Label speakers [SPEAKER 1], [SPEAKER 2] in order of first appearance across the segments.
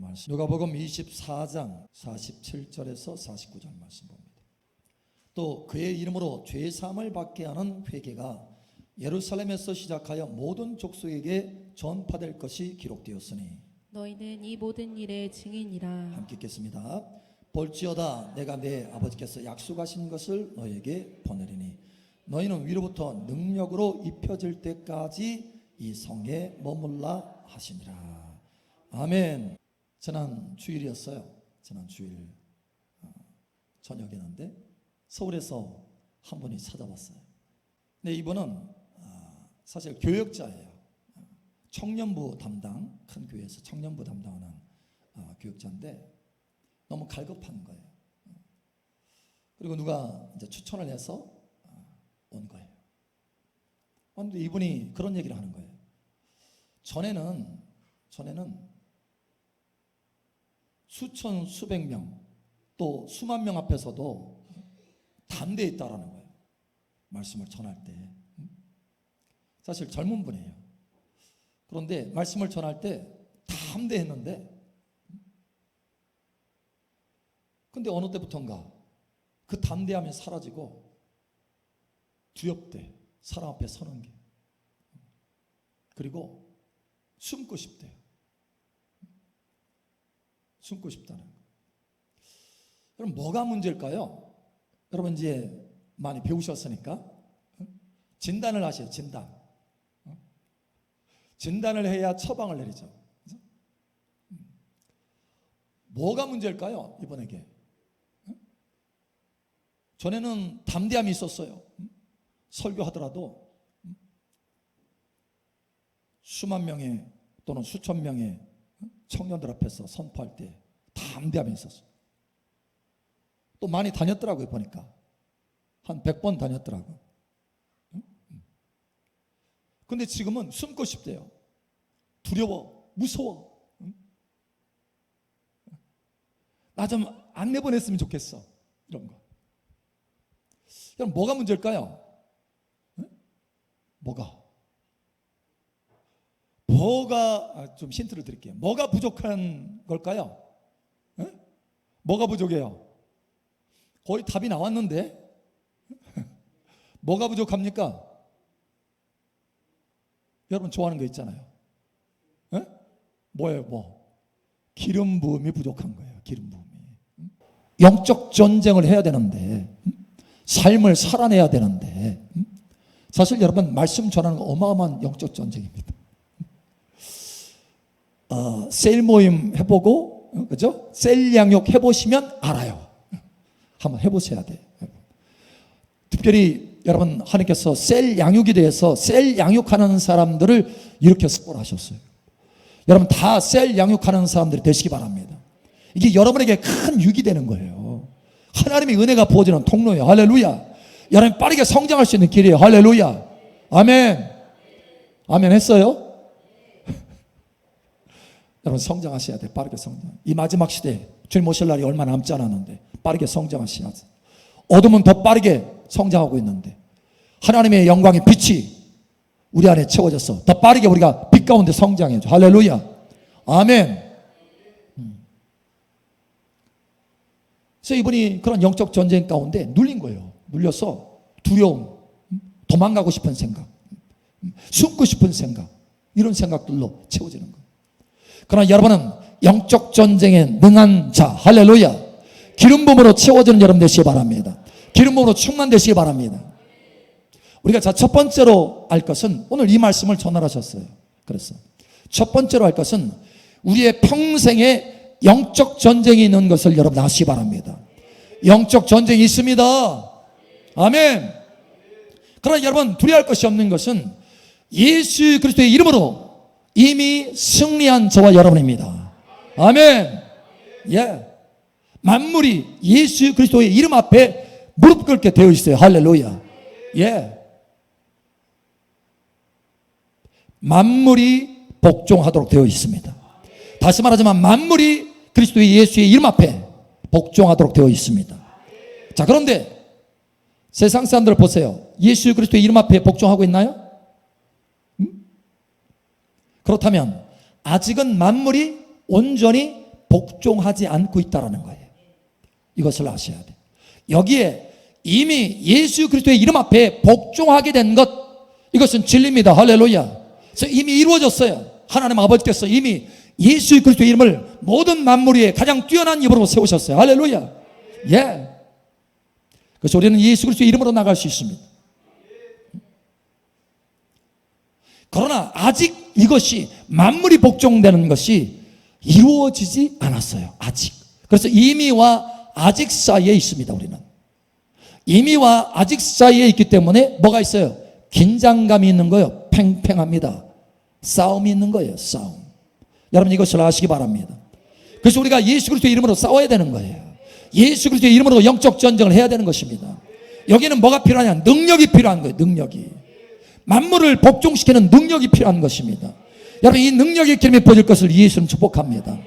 [SPEAKER 1] 말씀, 누가복음 24장 47절에서 49절 말씀 봅니다. 또 그의 이름으로 죄사함을 받게 하는 회개가 예루살렘에서 시작하여 모든 족속에게 전파될 것이 기록되었으니
[SPEAKER 2] 너희는 이 모든 일의 증인이라.
[SPEAKER 1] 함께 읽겠습니다. 볼지어다 내가 내 아버지께서 약속하신 것을 너에게 보내리니 너희는 위로부터 능력으로 입혀질 때까지 이 성에 머물라 하시니라. 아멘. 지난 주일이었어요. 지난 주일 저녁이었는데 서울에서 한 분이 찾아왔어요. 근데 이분은 사실 교역자예요. 청년부 담당, 큰 교회에서 청년부 담당하는 교역자인데 너무 갈급한 거예요. 그리고 누가 이제 추천을 해서 온 거예요. 그런데 이분이 그런 얘기를 하는 거예요. 전에는 수천 수백 명 또 수만 명 앞에서도 담대했다라는 거예요. 말씀을 전할 때. 사실 젊은 분이에요. 그런데 말씀을 전할 때 담대했는데 근데 어느 때부턴가 그 담대함이 사라지고 두렵대. 사람 앞에 서는 게. 그리고 숨고 싶대요. 숨고 싶다는 거. 그럼 뭐가 문제일까요? 여러분 이제 많이 배우셨으니까 진단을 하세요. 진단을 해야 처방을 내리죠. 뭐가 문제일까요? 이분에게. 전에는 담대함이 있었어요. 설교하더라도 수만 명의 또는 수천 명의 청년들 앞에서 선포할 때 담대함이 있었어요. 또 많이 다녔더라고요. 보니까 한 100번 다녔더라고요. 근데 지금은 숨고 싶대요. 두려워, 무서워. 나 좀 안 내보냈으면 좋겠어. 이런 거. 그럼 뭐가 문제일까요? 뭐가 좀 힌트를 드릴게요. 뭐가 부족한 걸까요? 뭐가 부족해요? 거의 답이 나왔는데 뭐가 부족합니까? 여러분 좋아하는 거 있잖아요. 뭐예요? 기름 부음이 부족한 거예요. 기름 부음이. 영적 전쟁을 해야 되는데 삶을 살아내야 되는데 사실 여러분 말씀 전하는 거 어마어마한 영적 전쟁입니다. 셀 모임 해보고 그죠? 셀 양육 해보시면 알아요. 한번 해보셔야 돼요. 특별히 여러분 하나님께서 셀 양육에 대해서 셀 양육하는 사람들을 이렇게 스포하셨어요. 여러분 다 셀 양육하는 사람들이 되시기 바랍니다. 이게 여러분에게 큰 유익이 되는 거예요. 하나님의 은혜가 부어지는 통로예요. 할렐루야. 여러분 빠르게 성장할 수 있는 길이에요. 할렐루야. 아멘. 아멘 했어요? 여러분 성장하셔야 돼요. 빠르게 성장. 이 마지막 시대에 주님 오실 날이 얼마 남지 않았는데 빠르게 성장하셔야 돼요. 어둠은 더 빠르게 성장하고 있는데 하나님의 영광의 빛이 우리 안에 채워져서 더 빠르게 우리가 빛 가운데 성장해야죠. 할렐루야. 아멘. 그래서 이분이 그런 영적 전쟁 가운데 눌린 거예요. 눌려서 두려움, 도망가고 싶은 생각, 숨고 싶은 생각, 이런 생각들로 채워지는 거예요. 그러나 여러분은 영적 전쟁에 능한 자, 할렐루야. 기름 부음으로 채워지는 여러분 되시기 바랍니다. 기름 부음으로 충만되시기 바랍니다. 우리가 첫 번째로 알 것은 오늘 이 말씀을 전하셨어요. 그래서 첫 번째로 할 것은 우리의 평생에 영적 전쟁이 있는 것을 여러분 아시기 바랍니다. 영적 전쟁이 있습니다. 아멘. 그러나 여러분 두려워할 것이 없는 것은 예수 그리스도의 이름으로 이미 승리한 저와 여러분입니다. 아멘. 예. 만물이 예수 그리스도의 이름 앞에 무릎 꿇게 되어 있어요. 할렐루야. 예. 만물이 복종하도록 되어 있습니다. 다시 말하자면 만물이 그리스도의 예수의 이름 앞에 복종하도록 되어 있습니다. 자, 그런데 세상 사람들 보세요. 예수 그리스도의 이름 앞에 복종하고 있나요? 그렇다면 아직은 만물이 온전히 복종하지 않고 있다는 거예요. 이것을 아셔야 돼요. 여기에 이미 예수 그리스도의 이름 앞에 복종하게 된 것, 이것은 진리입니다. 할렐루야. 그래서 이미 이루어졌어요. 하나님 아버지께서 이미 예수 그리스도의 이름을 모든 만물 위에 가장 뛰어난 이름으로 세우셨어요. 할렐루야. 예. 그래서 우리는 예수 그리스도의 이름으로 나갈 수 있습니다. 그러나 아직 이것이 만물이 복종되는 것이 이루어지지 않았어요. 아직. 그래서 이미와 아직 사이에 있습니다. 우리는 이미와 아직 사이에 있기 때문에 뭐가 있어요? 긴장감이 있는 거예요. 팽팽합니다. 싸움이 있는 거예요. 싸움. 여러분 이것을 아시기 바랍니다. 그래서 우리가 예수 그리스도의 이름으로 싸워야 되는 거예요. 예수 그리스도의 이름으로 영적 전쟁을 해야 되는 것입니다. 여기는 뭐가 필요하냐? 능력이 필요한 거예요. 능력이. 만물을 복종시키는 능력이 필요한 것입니다. 여러분 이 능력의 기름이 부어질 것을 예수는 축복합니다.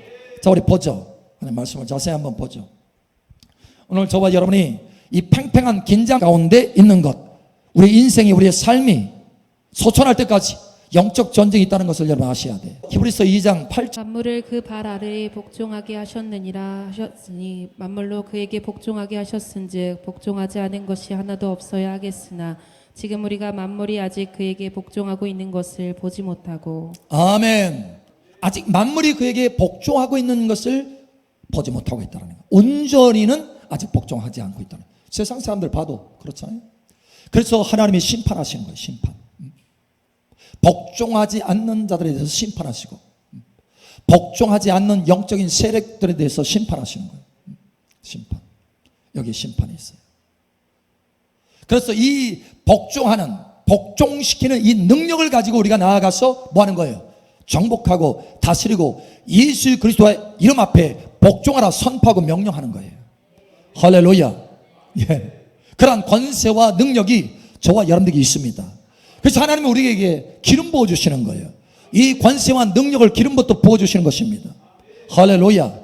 [SPEAKER 1] 자, 우리 보죠. 하나님 말씀을 자세히 한번 보죠. 오늘 저와 여러분이 이 팽팽한 긴장 가운데 있는 것, 우리 인생이, 우리의 삶이 소천할 때까지 영적 전쟁이 있다는 것을 여러분 아셔야 돼요. 히브리서 2장 8절.
[SPEAKER 2] 만물을 그 발 아래에 복종하게 하셨느니라 하셨으니 만물로 그에게 복종하게 하셨은즉 복종하지 않은 것이 하나도 없어야 하겠으나 지금 우리가 만물이 아직 그에게 복종하고 있는 것을 보지 못하고.
[SPEAKER 1] 아멘. 아직 만물이 그에게 복종하고 있는 것을 보지 못하고 있다는 거예요. 온전히는 아직 복종하지 않고 있다는 거예요. 세상 사람들 봐도 그렇잖아요. 그래서 하나님이 심판하시는 거예요. 심판. 복종하지 않는 자들에 대해서 심판하시고 복종하지 않는 영적인 세력들에 대해서 심판하시는 거예요. 심판. 여기 심판이 있어요. 그래서 이 복종하는, 복종시키는 이 능력을 가지고 우리가 나아가서 뭐 하는 거예요? 정복하고 다스리고 예수 그리스도의 이름 앞에 복종하라 선포하고 명령하는 거예요. 할렐루야. 예. 그러한 권세와 능력이 저와 여러분들에게 있습니다. 그래서 하나님은 우리에게 기름 부어주시는 거예요. 이 권세와 능력을 기름부터 부어주시는 것입니다. 할렐루야.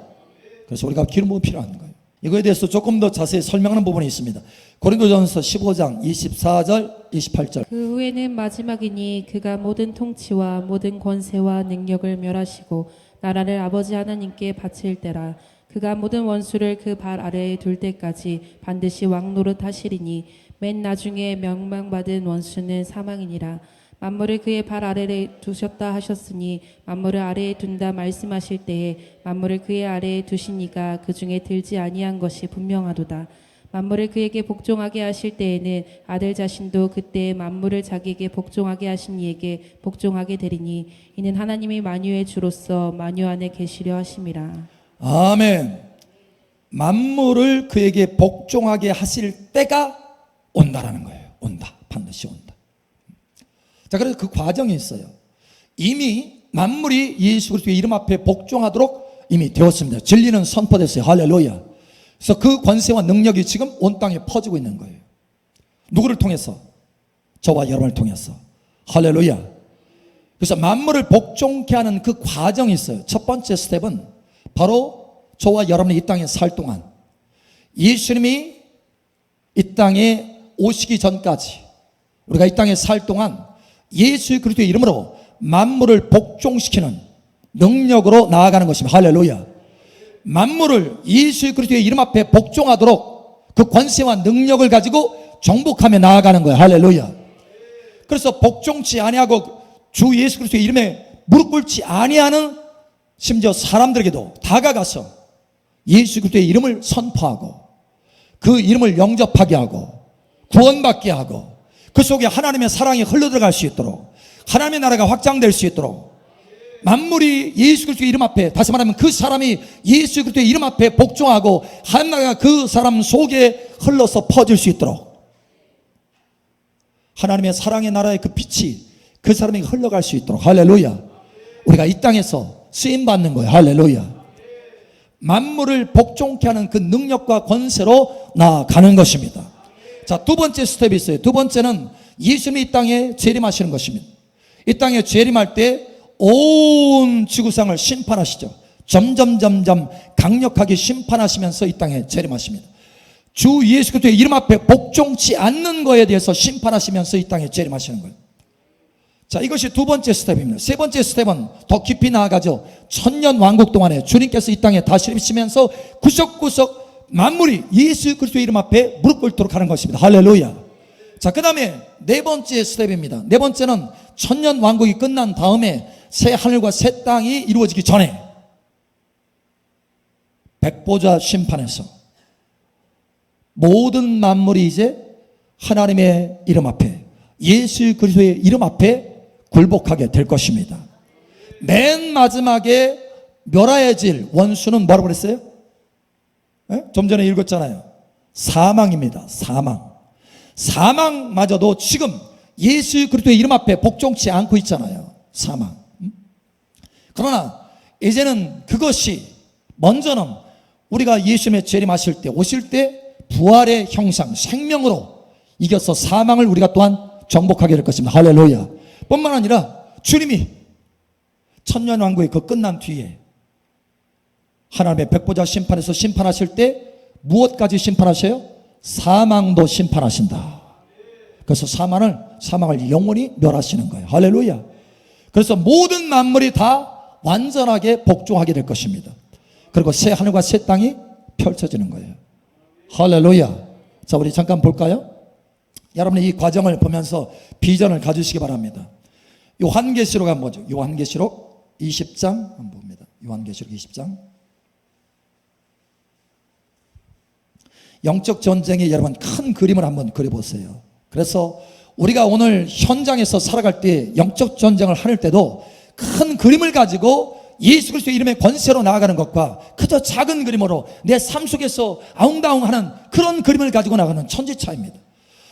[SPEAKER 1] 그래서 우리가 기름 부어 필요한 거예요. 이거에 대해서 조금 더 자세히 설명하는 부분이 있습니다. 고린도전서 15장 24절 28절.
[SPEAKER 2] 그 후에는 마지막이니 그가 모든 통치와 모든 권세와 능력을 멸하시고 나라를 아버지 하나님께 바칠 때라. 그가 모든 원수를 그 발 아래에 둘 때까지 반드시 왕노릇 하시리니 맨 나중에 명망받은 원수는 사망이니라. 만물을 그의 발 아래에 두셨다 하셨으니 만물을 아래에 둔다 말씀하실 때에 만물을 그의 아래에 두신 이가 그 중에 들지 아니한 것이 분명하도다. 만물을 그에게 복종하게 하실 때에는 아들 자신도 그때 만물을 자기에게 복종하게 하신 이에게 복종하게 되리니 이는 하나님이 만유의 주로서 만유 안에 계시려 하심이라.
[SPEAKER 1] 아멘. 만물을 그에게 복종하게 하실 때가 온다라는 거예요. 온다. 반드시 온다. 자, 그래서 그 과정이 있어요. 이미 만물이 예수 그리스도의 이름 앞에 복종하도록 이미 되었습니다. 진리는 선포됐어요. 할렐루야. 그래서 그 권세와 능력이 지금 온 땅에 퍼지고 있는 거예요. 누구를 통해서? 저와 여러분을 통해서. 할렐루야. 그래서 만물을 복종케 하는 그 과정이 있어요. 첫 번째 스텝은 바로 저와 여러분이 이 땅에 살 동안 예수님이 이 땅에 오시기 전까지 우리가 이 땅에 살 동안 예수 그리스도의 이름으로 만물을 복종시키는 능력으로 나아가는 것입니다. 할렐루야. 만물을 예수 그리스도의 이름 앞에 복종하도록 그 권세와 능력을 가지고 정복하며 나아가는 거예요. 할렐루야. 그래서 복종치 아니하고 주 예수 그리스도의 이름에 무릎 꿇지 아니하는 심지어 사람들에게도 다가가서 예수 그리스도의 이름을 선포하고 그 이름을 영접하게 하고 구원받게 하고 그 속에 하나님의 사랑이 흘러들어갈 수 있도록 하나님의 나라가 확장될 수 있도록 만물이 예수 그리스도의 이름 앞에, 다시 말하면 그 사람이 예수 그리스도의 이름 앞에 복종하고 하나님 나라가 그 사람 속에 흘러서 퍼질 수 있도록 하나님의 사랑의 나라의 그 빛이 그 사람에게 흘러갈 수 있도록 할렐루야. 우리가 이 땅에서 쓰임받는 거예요. 할렐루야. 만물을 복종케 하는 그 능력과 권세로 나아가는 것입니다. 자, 두 번째 스텝이 있어요. 두 번째는 예수님이 이 땅에 재림하시는 것입니다. 이 땅에 재림할 때 온 지구상을 심판하시죠. 점점 강력하게 심판하시면서 이 땅에 재림하십니다. 주 예수 그리스도의 이름 앞에 복종치 않는 거에 대해서 심판하시면서 이 땅에 재림하시는 거예요. 자, 이것이 두 번째 스텝입니다. 세 번째 스텝은 더 깊이 나아가죠. 천년 왕국 동안에 주님께서 이 땅에 다스리시면서 구석구석 만물이 예수 그리스도의 이름 앞에 무릎 꿇도록 하는 것입니다. 할렐루야. 자, 그 다음에 네 번째 스텝입니다. 네 번째는 천년 왕국이 끝난 다음에 새 하늘과 새 땅이 이루어지기 전에 백보자 심판에서 모든 만물이 이제 하나님의 이름 앞에, 예수 그리스도의 이름 앞에 굴복하게 될 것입니다. 맨 마지막에 멸하여질 원수는 뭐라고 그랬어요? 좀 전에 읽었잖아요. 사망입니다. 사망마저도 지금 예수 그리스도의 이름 앞에 복종치 않고 있잖아요. 사망. 그러나 이제는 그것이, 먼저는 우리가 예수님의 재림하실 때, 오실 때 부활의 형상, 생명으로 이겨서 사망을 우리가 또한 정복하게 될 것입니다. 할렐루야. 뿐만 아니라 주님이 천년왕국이 그 끝난 뒤에 하나님의 백보자 심판에서 심판하실 때 무엇까지 심판하셔요? 사망도 심판하신다. 그래서 사망을 영원히 멸하시는 거예요. 할렐루야. 그래서 모든 만물이 다 완전하게 복종하게 될 것입니다. 그리고 새 하늘과 새 땅이 펼쳐지는 거예요. 할렐루야. 자, 우리 잠깐 볼까요? 여러분이 이 과정을 보면서 비전을 가지시기 바랍니다. 요한계시록 한번 보죠. 요한계시록 20장 한번 봅니다. 요한계시록 20장. 영적 전쟁의 여러분 큰 그림을 한번 그려보세요. 그래서 우리가 오늘 현장에서 살아갈 때, 영적 전쟁을 할 때도 큰 그림을 가지고 예수 그리스도의 이름의 권세로 나아가는 것과 그저 작은 그림으로 내 삶 속에서 아웅다웅하는 그런 그림을 가지고 나가는 천지차이입니다.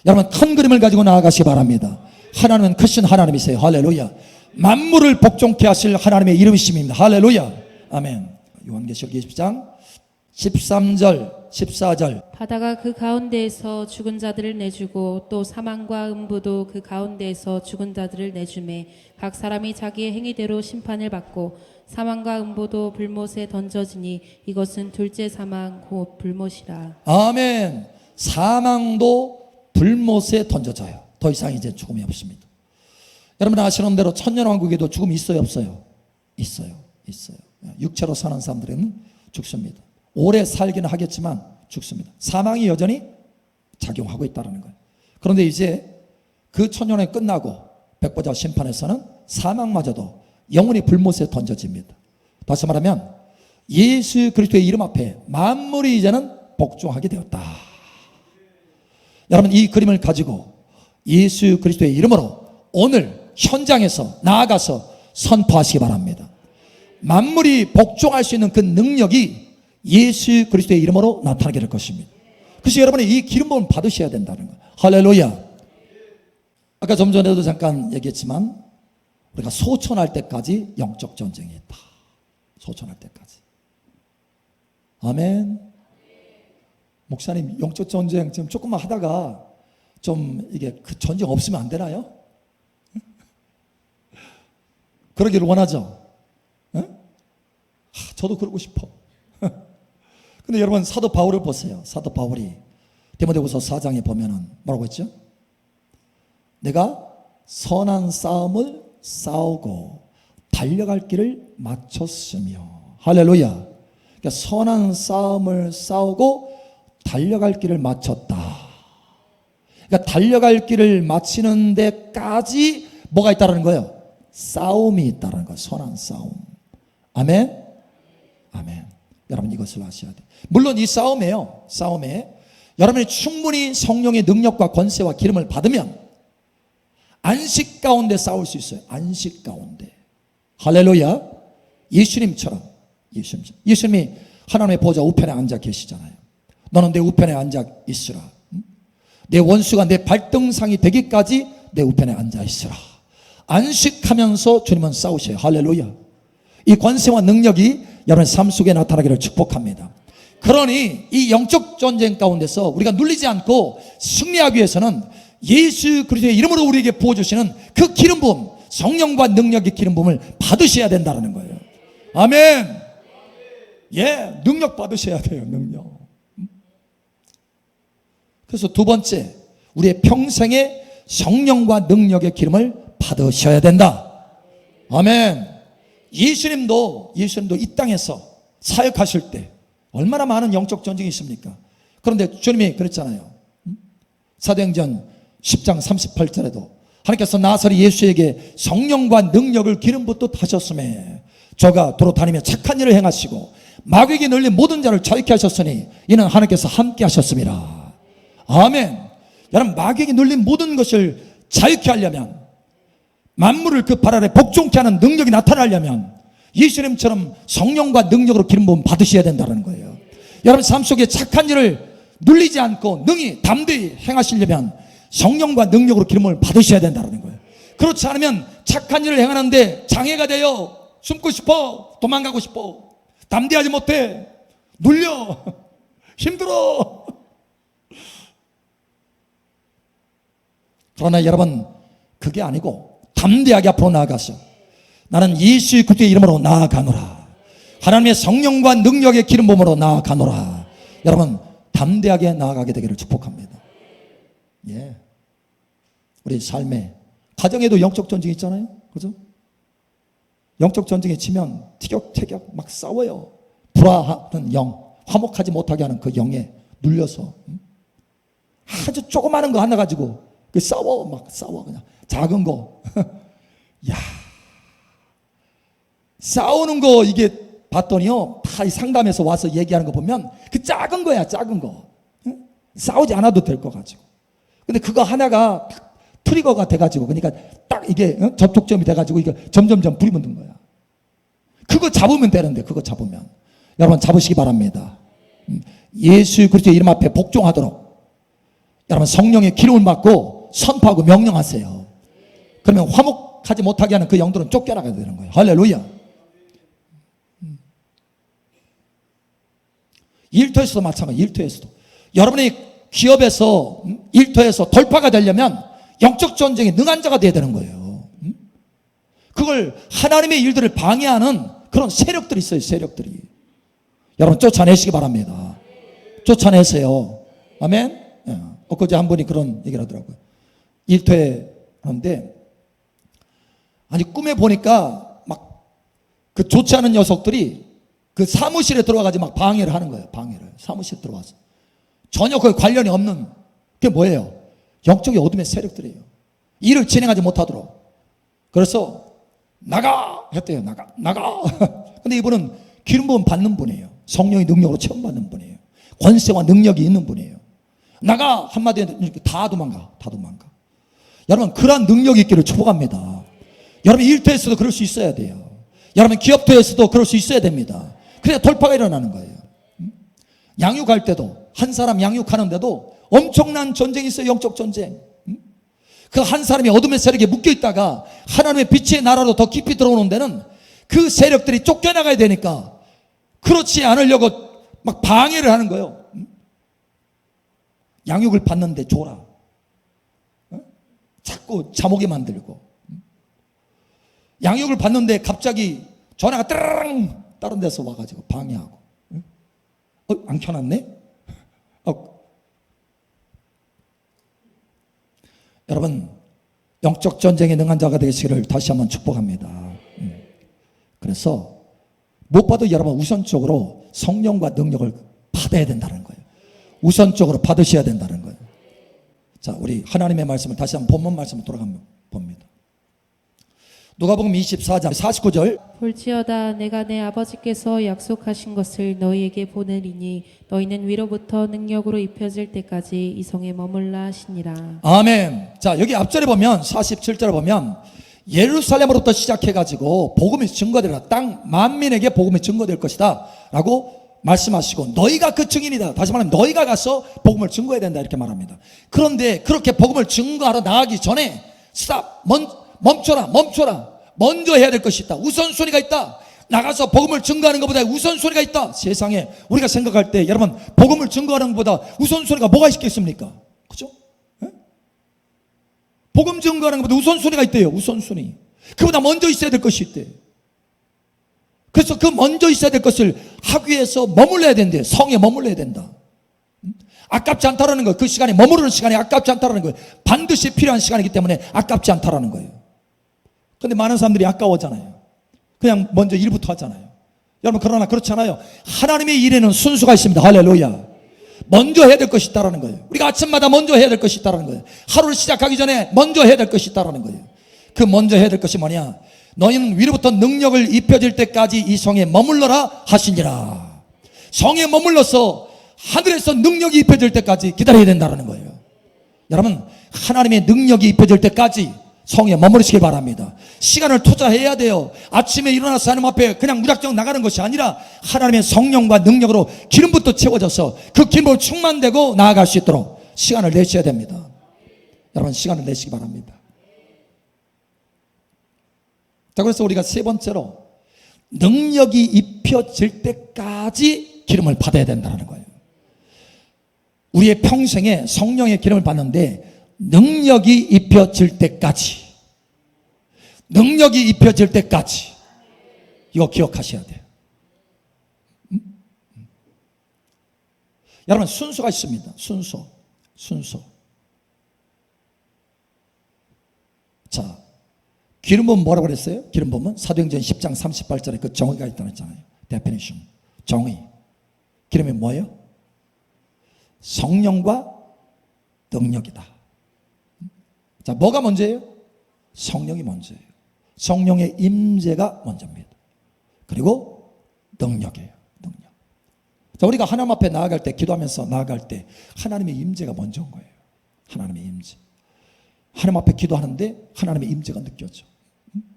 [SPEAKER 1] 여러분 큰 그림을 가지고 나아가시기 바랍니다. 하나님은 크신 하나님이세요. 할렐루야. 만물을 복종케 하실 하나님의 이름이십니다. 할렐루야. 아멘. 요한계시록 20장 13절 14절.
[SPEAKER 2] 바다가 그 가운데에서 죽은 자들을 내주고 또 사망과 음부도 그 가운데에서 죽은 자들을 내주매 각 사람이 자기의 행위대로 심판을 받고 사망과 음부도 불못에 던져지니 이것은 둘째 사망 곧 불못이라.
[SPEAKER 1] 아멘. 사망도 불못에 던져져요. 더 이상 이제 죽음이 없습니다. 여러분 아시는 대로 천년왕국에도 죽음이 있어요, 없어요? 있어요. 육체로 사는 사람들은 죽습니다. 오래 살기는 하겠지만 죽습니다. 사망이 여전히 작용하고 있다는 거예요. 그런데 이제 그 천년이 끝나고 백보자 심판에서는 사망마저도 영원히 불못에 던져집니다. 다시 말하면 예수 그리스도의 이름 앞에 만물이 이제는 복종하게 되었다. 여러분 이 그림을 가지고 예수 그리스도의 이름으로 오늘 현장에서 나아가서 선포하시기 바랍니다. 만물이 복종할 수 있는 그 능력이 예수 그리스도의 이름으로 나타나게 될 것입니다. 그래서 여러분이 이 기름 부음을 받으셔야 된다는 거예요. 할렐루야. 아까 좀 전에도 잠깐 얘기했지만 우리가 소천할 때까지 영적 전쟁이 있다. 소천할 때까지. 아멘. 목사님 영적 전쟁 지금 조금만 하다가 좀 이게 그 전쟁 없으면 안 되나요? 그러기를 원하죠. 저도 그러고 싶어. 근데 여러분 사도 바울을 보세요. 사도 바울이 디모데후서 4장에 보면은 뭐라고 했죠? 내가 선한 싸움을 싸우고 달려갈 길을 마쳤으며. 할렐루야. 그러니까 선한 싸움을 싸우고 달려갈 길을 마쳤다. 그러니까 달려갈 길을 마치는 데까지 뭐가 있다는 거예요? 싸움이 있다는 거예요. 선한 싸움. 아멘. 아멘. 여러분 이것을 아셔야 돼요. 물론 이 싸움에 여러분이 충분히 성령의 능력과 권세와 기름을 받으면 안식 가운데 싸울 수 있어요. 안식 가운데. 할렐루야. 예수님처럼. 예수님이 하나님의 보좌 우편에 앉아 계시잖아요. 너는 내 우편에 앉아 있으라. 내 원수가 내 발등상이 되기까지 내 우편에 앉아 있으라. 안식하면서 주님은 싸우셔요. 할렐루야. 이 권세와 능력이 여러분의 삶 속에 나타나기를 축복합니다. 그러니 이 영적 전쟁 가운데서 우리가 눌리지 않고 승리하기 위해서는 예수 그리스도의 이름으로 우리에게 부어주시는 그 기름 부음, 성령과 능력의 기름 부음을 받으셔야 된다는 거예요. 아멘. 예, 능력 받으셔야 돼요. 능력. 그래서 두 번째, 우리의 평생에 성령과 능력의 기름을 받으셔야 된다. 아멘. 예수님도 이 땅에서 사역하실 때 얼마나 많은 영적 전쟁이 있습니까? 그런데 주님이 그랬잖아요. 사도행전 10장 38절에도 하나님께서 나사렛 예수에게 성령과 능력을 기름 붓듯 하셨음에 저가 도로 다니며 착한 일을 행하시고 마귀에게 널린 모든 자를 자유케 하셨으니 이는 하나님께서 함께 하셨습니다. 아멘. 여러분, 마귀에게 널린 모든 것을 자유케 하려면, 만물을 그 발 아래 복종케 하는 능력이 나타나려면 예수님처럼 성령과 능력으로 기름 부음 받으셔야 된다는 거예요. 여러분 삶 속에 착한 일을 눌리지 않고 능히 담대히 행하시려면 성령과 능력으로 기름을 받으셔야 된다는 거예요. 그렇지 않으면 착한 일을 행하는데 장애가 되어 숨고 싶어, 도망가고 싶어, 담대하지 못해, 눌려, 힘들어. 그러나 여러분, 그게 아니고 담대하게 앞으로 나아가서 나는 예수 그리스도의 이름으로 나아가노라, 하나님의 성령과 능력의 기름 부음으로 나아가노라. 여러분 담대하게 나아가게 되기를 축복합니다. 예. 우리 삶에, 가정에도 영적 전쟁이 있잖아요. 그죠? 영적 전쟁에 치면 티격태격 막 싸워요. 불화하는 영, 화목하지 못하게 하는 그 영에 눌려서 아주 조그마한 거 하나 가지고 막 싸워. 그냥 작은 거. 야, 싸우는 거 이게 봤더니요, 다 상담에서 와서 얘기하는 거 보면 그 작은 거야, 작은 거. 싸우지 않아도 될 거 가지고. 근데 그거 하나가 트리거가 돼가지고, 그러니까 딱 이게 접촉점이 돼가지고 이게 점점점 불이 붙는 거야. 그거 잡으면 되는데, 그거 잡으면 여러분 잡으시기 바랍니다. 예수 그리스도의 이름 앞에 복종하도록 여러분 성령의 기름을 받고 선포하고 명령하세요. 그러면 화목하지 못하게 하는 그 영들은 쫓겨나가야 되는 거예요. 할렐루야. 일터에서도 마찬가지. 일터에서도 여러분이 기업에서, 일터에서 돌파가 되려면 영적 전쟁에 능한 자가 되어야 되는 거예요. 그걸 하나님의 일들을 방해하는 그런 세력들이 있어요. 세력들이. 여러분 쫓아내시기 바랍니다. 쫓아내세요. 아멘. 엊그제 한 분이 그런 얘기를 하더라고요. 일터에 하는데, 아니 꿈에 보니까 막 그 좋지 않은 녀석들이 그 사무실에 들어와가지고 막 방해를 하는 거예요. 방해를. 사무실에 들어와서. 전혀 그 관련이 없는, 그게 뭐예요? 영적의 어둠의 세력들이에요. 일을 진행하지 못하도록. 그래서 나가! 했대요. 나가! 근데 이분은 기름 부음 받는 분이에요. 성령의 능력으로 체험받는 분이에요. 권세와 능력이 있는 분이에요. 나가! 한마디에 다 도망가. 여러분 그러한 능력이 있기를 축복합니다. 여러분 일터에서도 그럴 수 있어야 돼요. 여러분 기업토에서도 그럴 수 있어야 됩니다. 그래야 돌파가 일어나는 거예요. 양육할 때도, 한 사람 양육하는데도 엄청난 전쟁이 있어요. 영적 전쟁. 그 한 사람이 어둠의 세력에 묶여있다가 하나님의 빛의 나라로 더 깊이 들어오는 데는 그 세력들이 쫓겨나가야 되니까 그렇지 않으려고 막 방해를 하는 거예요. 양육을 받는데 줘라, 자꾸 잠오게 만들고, 양육을 받는데 갑자기 전화가 따르릉 다른 데서 와가지고 방해하고, 안 켜놨네? 여러분 영적 전쟁에 능한 자가 되시기를 다시 한번 축복합니다. 그래서 무엇보다도 여러분 우선적으로 성령과 능력을 받아야 된다는 거예요. 우선적으로 받으셔야 된다는 거예요. 자, 우리 하나님의 말씀을 다시 한번 본문 말씀을 돌아가면 봅니다. 누가복음 24장 49절.
[SPEAKER 2] 볼지어다 내가 내 아버지께서 약속하신 것을 너희에게 보내리니 너희는 위로부터 능력으로 입혀질 때까지 이 성에 머물라 하시니라.
[SPEAKER 1] 아멘. 자, 여기 앞절에 보면 47절에 보면 예루살렘으로부터 시작해가지고 복음이 증거되라, 땅 만민에게 복음이 증거될 것이다 라고 말씀하시고, 너희가 그 증인이다. 다시 말하면 너희가 가서 복음을 증거해야 된다 이렇게 말합니다. 그런데 그렇게 복음을 증거하러 나가기 전에 스탑, 멈춰라. 먼저 해야 될 것이 있다. 우선순위가 있다. 나가서 복음을 증거하는 것보다 우선순위가 있다. 세상에 우리가 생각할 때 여러분 복음을 증거하는 것보다 우선순위가 뭐가 있겠습니까? 그죠? 네? 복음 증거하는 것보다 우선순위가 있대요. 우선순위. 그보다 먼저 있어야 될 것이 있대. 그래서 그 먼저 있어야 될 것을 하기 위해서 머물러야 된대. 성에 머물러야 된다. 아깝지 않다라는 거예요. 그 시간에 머무르는 시간이 아깝지 않다라는 거예요. 반드시 필요한 시간이기 때문에 아깝지 않다라는 거예요. 근데 많은 사람들이 아까워하잖아요. 그냥 먼저 일부터 하잖아요. 여러분, 그러나 그렇지 않아요. 하나님의 일에는 순수가 있습니다. 할렐루야. 먼저 해야 될 것이 있다라는 거예요. 우리가 아침마다 먼저 해야 될 것이 있다라는 거예요. 하루를 시작하기 전에 먼저 해야 될 것이 있다라는 거예요. 그 먼저 해야 될 것이 뭐냐? 너희는 위로부터 능력을 입혀질 때까지 이 성에 머물러라 하시니라. 성에 머물러서 하늘에서 능력이 입혀질 때까지 기다려야 된다는 거예요. 여러분, 하나님의 능력이 입혀질 때까지 성에 머무르시길 바랍니다. 시간을 투자해야 돼요. 아침에 일어나서 하나님 앞에 그냥 무작정 나가는 것이 아니라 하나님의 성령과 능력으로 기름부터 채워져서 그 기름으로 충만되고 나아갈 수 있도록 시간을 내셔야 됩니다. 여러분, 시간을 내시기 바랍니다. 자, 그래서 우리가 세 번째로 능력이 입혀질 때까지 기름을 받아야 된다는 거예요. 우리의 평생에 성령의 기름을 받는데 능력이 입혀질 때까지, 능력이 입혀질 때까지, 이거 기억하셔야 돼요. 여러분, 순서가 있습니다. 순서. 자, 기름 부음 뭐라고 그랬어요? 기름 부음은 사도행전 10장 38절에 그 정의가 있다고 했잖아요. definition. 정의. 기름이 뭐예요? 성령과 능력이다. 자, 뭐가 먼저예요? 성령이 먼저예요. 성령의 임재가 먼저입니다. 그리고 능력이에요. 능력. 자, 우리가 하나님 앞에 나아갈 때, 기도하면서 나아갈 때 하나님의 임재가 먼저 온 거예요. 하나님의 임재. 하나님 앞에 기도하는데 하나님의 임재가 느껴져.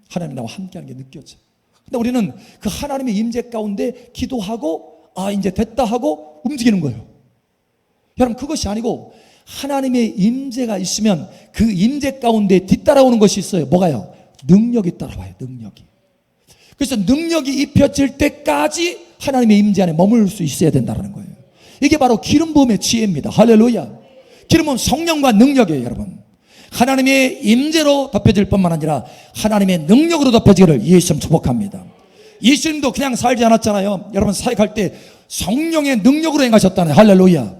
[SPEAKER 1] 하나님이 나와 함께하는 게 느껴져. 근데 우리는 그 하나님의 임재 가운데 기도하고 이제 됐다 하고 움직이는 거예요. 여러분, 그것이 아니고 하나님의 임재가 있으면 그 임재 가운데 뒤따라오는 것이 있어요. 뭐가요? 능력이 따라와요. 능력이. 그래서 능력이 입혀질 때까지 하나님의 임재 안에 머물 수 있어야 된다는 거예요. 이게 바로 기름 부음의 지혜입니다. 할렐루야. 기름은 성령과 능력이에요, 여러분. 하나님의 임재로 덮여질 뿐만 아니라 하나님의 능력으로 덮여지기를 예수님 축복합니다. 예수님도 그냥 살지 않았잖아요. 여러분, 사역할 때 성령의 능력으로 행하셨다네. 할렐루야.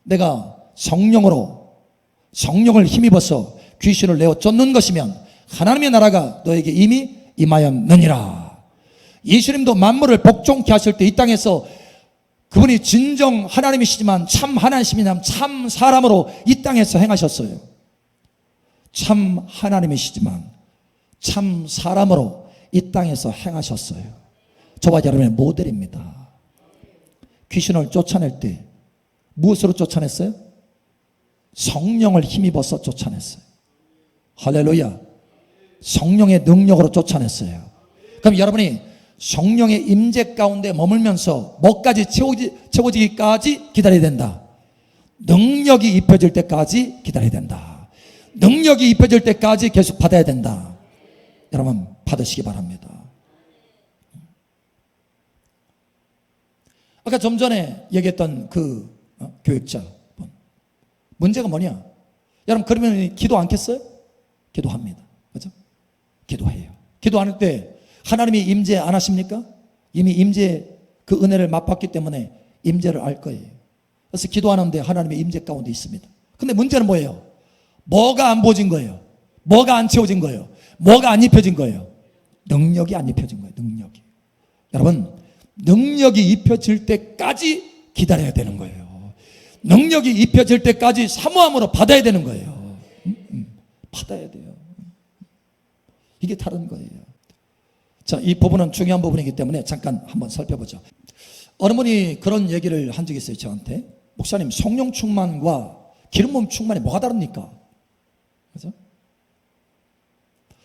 [SPEAKER 1] 내가 성령을 힘입어서 귀신을 내어 쫓는 것이면 하나님의 나라가 너에게 이미 임하였느니라. 예수님도 만물을 복종케 하실 때 이 땅에서 그분이 진정 하나님이시지만 참 하나님이시면 참 사람으로 이 땅에서 행하셨어요. 참 하나님이시지만 참 사람으로 이 땅에서 행하셨어요. 저와 여러분의 모델입니다. 귀신을 쫓아낼 때 무엇으로 쫓아냈어요? 성령을 힘입어서 쫓아냈어요. 할렐루야. 성령의 능력으로 쫓아냈어요. 그럼 여러분이 성령의 임재 가운데 머물면서 뭐까지 채워지기까지 기다려야 된다. 능력이 입혀질 때까지 기다려야 된다. 능력이 입혀질 때까지 계속 받아야 된다. 여러분, 받으시기 바랍니다. 아까 좀 전에 얘기했던 그 교육자 문제가 뭐냐? 여러분, 그러면 기도 않겠어요? 기도합니다. 그렇죠? 기도해요. 기도 안 할 때 하나님이 임재 안 하십니까? 이미 임재 그 은혜를 맛봤기 때문에 임재를 알 거예요. 그래서 기도하는데 하나님의 임재 가운데 있습니다. 근데 문제는 뭐예요? 뭐가 안 보여진 거예요? 뭐가 안 채워진 거예요? 뭐가 안 입혀진 거예요? 능력이 안 입혀진 거예요. 능력이. 여러분, 능력이 입혀질 때까지 기다려야 되는 거예요. 능력이 입혀질 때까지 사모함으로 받아야 되는 거예요. 받아야 돼요. 이게 다른 거예요. 자, 이 부분은 중요한 부분이기 때문에 잠깐 한번 살펴보죠. 어느 분이 그런 얘기를 한 적이 있어요. 저한테. 목사님, 성령 충만과 기름 부음 충만이 뭐가 다릅니까? 그죠?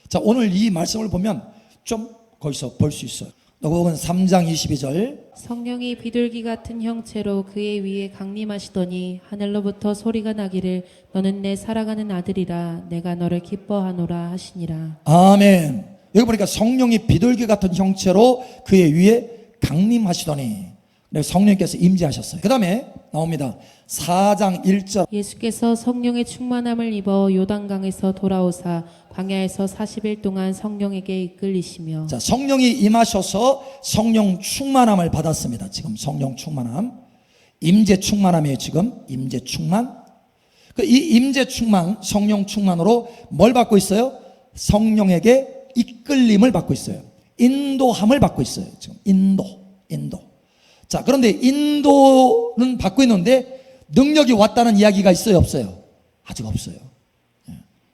[SPEAKER 1] 자, 오늘 이 말씀을 보면 좀 거기서 볼 수 있어요. 누가복음 3장 22절.
[SPEAKER 2] 성령이 비둘기 같은 형체로 그의 위에 강림하시더니 하늘로부터 소리가 나기를 너는 내 사랑하는 아들이라 내가 너를 기뻐하노라 하시니라.
[SPEAKER 1] 아멘. 여기 보니까 성령이 비둘기 같은 형체로 그의 위에 강림하시더니 성령께서 임재하셨어요. 그 다음에 나옵니다. 4장 1절.
[SPEAKER 2] 예수께서 성령의 충만함을 입어 요단강에서 돌아오사 광야에서 40일 동안 성령에게 이끌리시며. 자,
[SPEAKER 1] 성령이 임하셔서 성령 충만함을 받았습니다. 지금 성령 충만함, 임재 충만함이에요. 지금 임재 충만. 이 임재 충만, 성령 충만으로 뭘 받고 있어요? 성령에게 이끌림을 받고 있어요. 인도함을 받고 있어요. 지금 인도. 자, 그런데 인도는 받고 있는데 능력이 왔다는 이야기가 있어요, 없어요? 아직 없어요.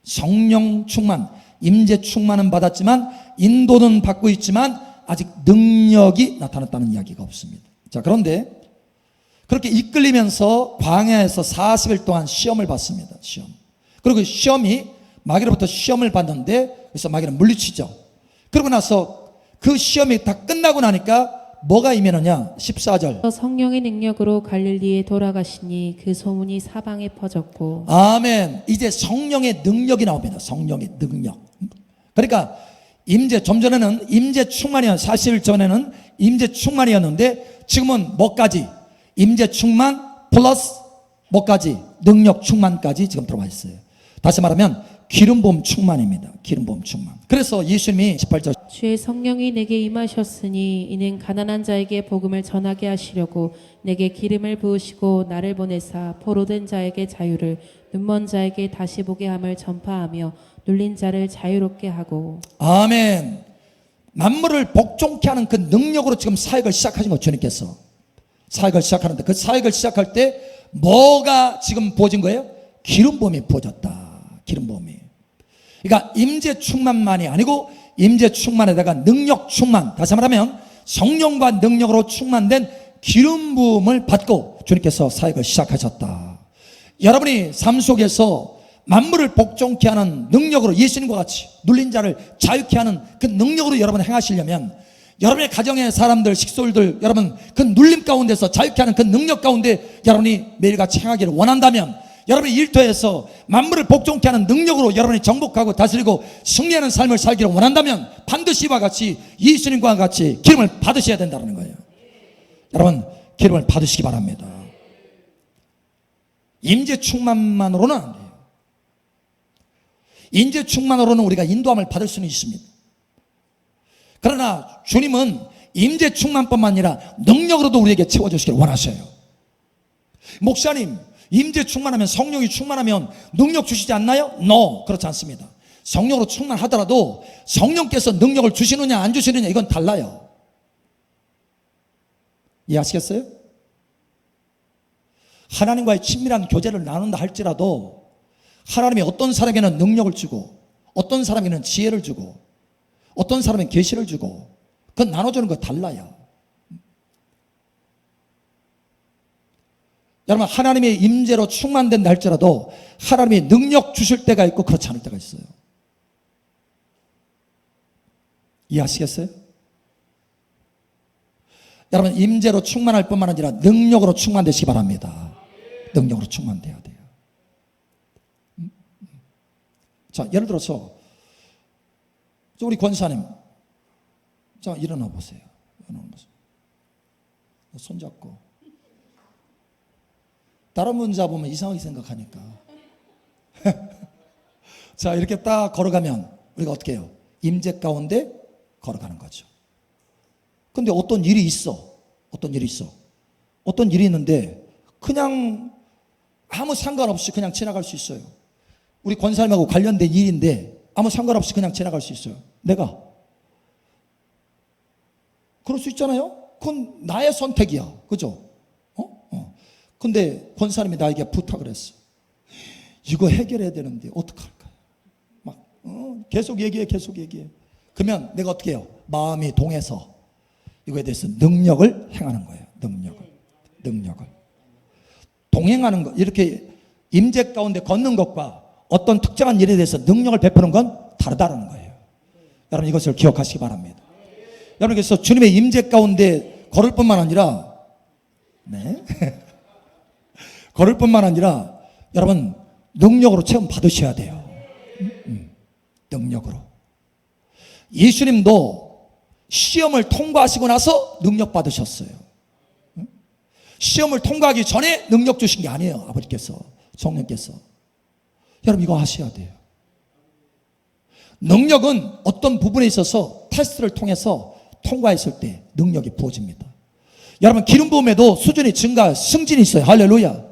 [SPEAKER 1] 성령 충만, 임재 충만은 받았지만 인도는 받고 있지만 아직 능력이 나타났다는 이야기가 없습니다. 자, 그런데 그렇게 이끌리면서 광야에서 40일 동안 시험을 받습니다. 시험. 그리고 시험이 마귀로부터 시험을 받는데 그래서 마귀는 물리치죠. 그러고 나서 그 시험이 다 끝나고 나니까 뭐가 임하느냐? 14절.
[SPEAKER 2] 성령의 능력으로 갈릴리에 돌아가시니 그 소문이 사방에 퍼졌고.
[SPEAKER 1] 아멘. 이제 성령의 능력이 나옵니다. 성령의 능력. 그러니까 임재, 좀 전에는 임재 충만이었, 사실 전에는 임재 충만이었는데 지금은 뭐까지? 임재 충만 플러스 뭐까지? 능력 충만까지 지금 들어와 있어요. 다시 말하면 기름 부음 충만입니다. 기름 부음 충만. 그래서 예수님이 18절
[SPEAKER 2] 주의 성령이 내게 임하셨으니 이는 가난한 자에게 복음을 전하게 하시려고 내게 기름을 부으시고 나를 보내사 포로된 자에게 자유를, 눈먼 자에게 다시 보게 함을 전파하며 눌린 자를 자유롭게 하고.
[SPEAKER 1] 아멘. 만물을 복종케 하는 그 능력으로 지금 사역을 시작하신 거 주님께서 사역을 시작하는데 그 사역을 시작할 때 뭐가 지금 부어진 거예요? 기름 부음이 부어졌다. 기름 부음이. 그러니까 임재 충만만이 아니고 임재 충만에다가 능력 충만, 다시 말하면 성령과 능력으로 충만된 기름 부음을 받고 주님께서 사역을 시작하셨다. 여러분이 삶 속에서 만물을 복종케 하는 능력으로 예수님과 같이 눌린 자를 자유케 하는 그 능력으로 여러분 행하시려면 여러분의 가정의 사람들, 식솔들, 여러분 그 눌림 가운데서 자유케 하는 그 능력 가운데 여러분이 매일같이 행하기를 원한다면 여러분의 일터에서 만물을 복종케 하는 능력으로 여러분이 정복하고 다스리고 승리하는 삶을 살기를 원한다면 반드시 이와 같이 예수님과 같이 기름을 받으셔야 된다는 거예요. 여러분 기름을 받으시기 바랍니다. 임재 충만만으로는 안 돼요. 임재 충만으로는 우리가 인도함을 받을 수는 있습니다. 그러나 주님은 임재 충만뿐만 아니라 능력으로도 우리에게 채워주시길 원하셔요. 목사님, 임재 충만하면 성령이 충만하면 능력 주시지 않나요? No, 그렇지 않습니다. 성령으로 충만하더라도 성령께서 능력을 주시느냐 안 주시느냐 이건 달라요. 이해하시겠어요? 하나님과의 친밀한 교제를 나눈다 할지라도 하나님이 어떤 사람에게는 능력을 주고 어떤 사람에게는 지혜를 주고 어떤 사람에게는 계시를 주고 그건 나눠주는 거 달라요. 여러분 하나님의 임재로 충만된다 할지라도 하나님이 능력 주실 때가 있고 그렇지 않을 때가 있어요. 이해하시겠어요? 여러분 임재로 충만할 뿐만 아니라 능력으로 충만되시기 바랍니다. 능력으로 충만돼야 돼요. 자, 예를 들어서 우리 권사님, 자 일어나 보세요. 손잡고. 다른 분 잡으면 이상하게 생각하니까. 자, 이렇게 딱 걸어가면 우리가 어떻게 해요? 임재 가운데 걸어가는 거죠. 근데 어떤 일이 있어. 어떤 일이 있는데 그냥 아무 상관없이 그냥 지나갈 수 있어요. 우리 권사님하고 관련된 일인데 아무 상관없이 그냥 지나갈 수 있어요. 내가. 그럴 수 있잖아요. 그건 나의 선택이야. 그죠? 근데 권사님이 나에게 부탁을 했어. 이거 해결해야 되는데 어떡할까요? 막 계속 얘기해. 그러면 내가 어떻게 해요? 마음이 동해서 이거에 대해서 능력을 행하는 거예요. 능력을 동행하는 것, 이렇게 임재 가운데 걷는 것과 어떤 특정한 일에 대해서 능력을 베푸는 건 다르다는 거예요. 여러분 이것을 기억하시기 바랍니다. 여러분 그래서 주님의 임재 가운데 걸을 뿐만 아니라 걸을 뿐만 아니라 여러분 능력으로 체험 받으셔야 돼요. 능력으로. 예수님도 시험을 통과하시고 나서 능력 받으셨어요. 시험을 통과하기 전에 능력 주신 게 아니에요. 아버지께서, 성령께서. 여러분 이거 아셔야 돼요. 능력은 어떤 부분에 있어서 테스트를 통해서 통과했을 때 능력이 부어집니다. 여러분 기름 부음에도 수준이 증가, 승진이 있어요. 할렐루야.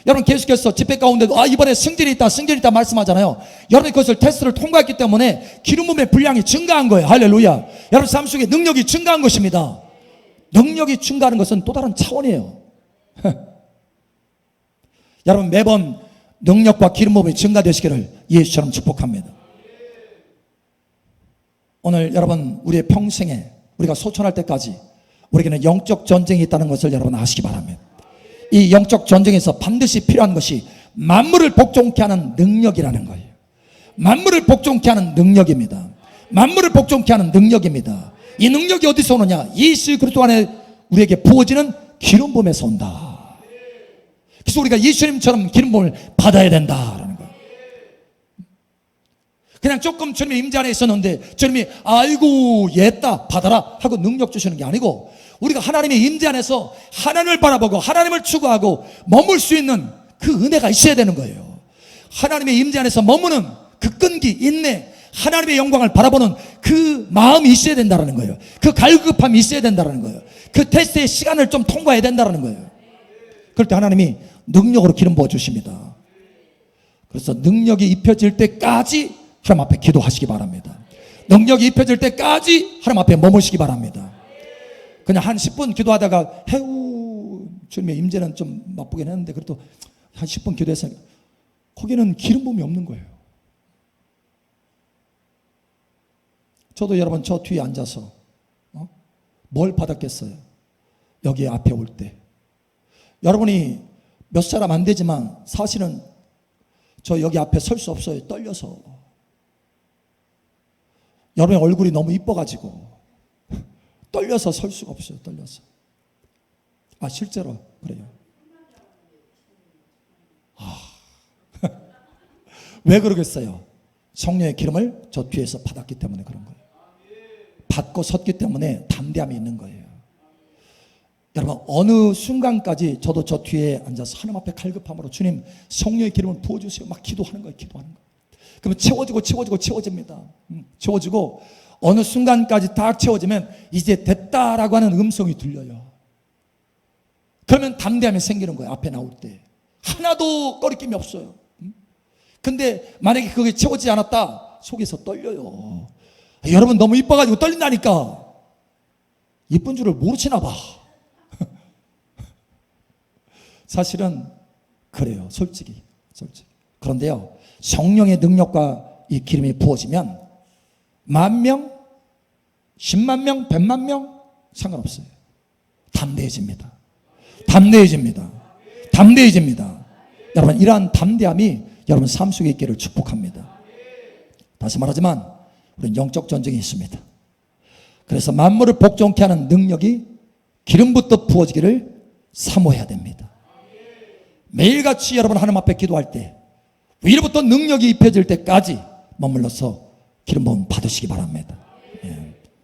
[SPEAKER 1] 여러분 계속해서 집회 가운데도 이번에 승질이 있다 말씀하잖아요. 여러분이 그것을 테스트를 통과했기 때문에 기름 부음의 분량이 증가한 거예요. 할렐루야. 여러분 삶 속에 능력이 증가한 것입니다. 능력이 증가하는 것은 또 다른 차원이에요. 여러분 매번 능력과 기름 부음이 증가되시기를 예수처럼 축복합니다. 오늘 여러분 우리의 평생에 우리가 소천할 때까지 우리에게는 영적 전쟁이 있다는 것을 여러분 아시기 바랍니다. 이 영적 전쟁에서 반드시 필요한 것이 만물을 복종케 하는 능력이라는 거예요. 만물을 복종케 하는 능력입니다. 만물을 복종케 하는 능력입니다. 이 능력이 어디서 오느냐? 예수 그리스도 안에 우리에게 부어지는 기름 부음에서 온다. 그래서 우리가 예수님처럼 기름 부음을 받아야 된다라는 거예요. 그냥 조금 주님의 임재 안에 있었는데 주님이 아이고 얘다 받아라 하고 능력 주시는 게 아니고, 우리가 하나님의 임재 안에서 하나님을 바라보고 하나님을 추구하고 머물 수 있는 그 은혜가 있어야 되는 거예요. 하나님의 임재 안에서 머무는 그 끈기, 인내, 하나님의 영광을 바라보는 그 마음이 있어야 된다는 거예요. 그 갈급함이 있어야 된다는 거예요. 그 테스트의 시간을 좀 통과해야 된다는 거예요. 그럴 때 하나님이 능력으로 기름 부어 주십니다. 그래서 능력이 입혀질 때까지 하나님 앞에 기도하시기 바랍니다. 능력이 입혀질 때까지 하나님 앞에 머무시기 바랍니다. 그냥 한 10분 기도하다가 주님의 임재는 좀 맛보긴 했는데 그래도 한 10분 기도해서 거기는 기름 부음이 없는 거예요. 저도 여러분 저 뒤에 앉아서 뭘 받았겠어요? 여기 앞에 올 때 여러분이 몇 사람 안 되지만 사실은 저 여기 앞에 설 수 없어요. 떨려서. 여러분의 얼굴이 너무 이뻐가지고 떨려서 설 수가 없어요. 떨려서. 실제로 그래요. 왜 그러겠어요? 성령의 기름을 저 뒤에서 받았기 때문에 그런 거예요. 받고 섰기 때문에 담대함이 있는 거예요. 여러분 어느 순간까지 저도 저 뒤에 앉아서 하나님 앞에 갈급함으로 주님 성령의 기름을 부어주세요 막 기도하는 거예요. 기도하는 거예요. 그러면 채워집니다. 채워지고 어느 순간까지 딱 채워지면 이제 됐다라고 하는 음성이 들려요. 그러면 담대함이 생기는 거예요. 앞에 나올 때 하나도 꺼리낌이 없어요. 근데 만약에 그게 채워지지 않았다, 속에서 떨려요. 여러분 너무 이뻐가지고 떨린다니까. 이쁜 줄을 모르시나 봐. 사실은 그래요. 솔직히. 그런데요, 성령의 능력과 이 기름이 부어지면 10,000명, 10만 명, 100만 명 상관없어요. 담대해집니다. 여러분 이러한 담대함이 여러분 삶 속에 있기를 축복합니다. 다시 말하지만 우리는 영적 전쟁이 있습니다. 그래서 만물을 복종케 하는 능력이 기름부터 부어지기를 사모해야 됩니다. 매일같이 여러분 하나님 앞에 기도할 때 위로부터 능력이 입혀질 때까지 머물러서 기름 부음 받으시기 바랍니다.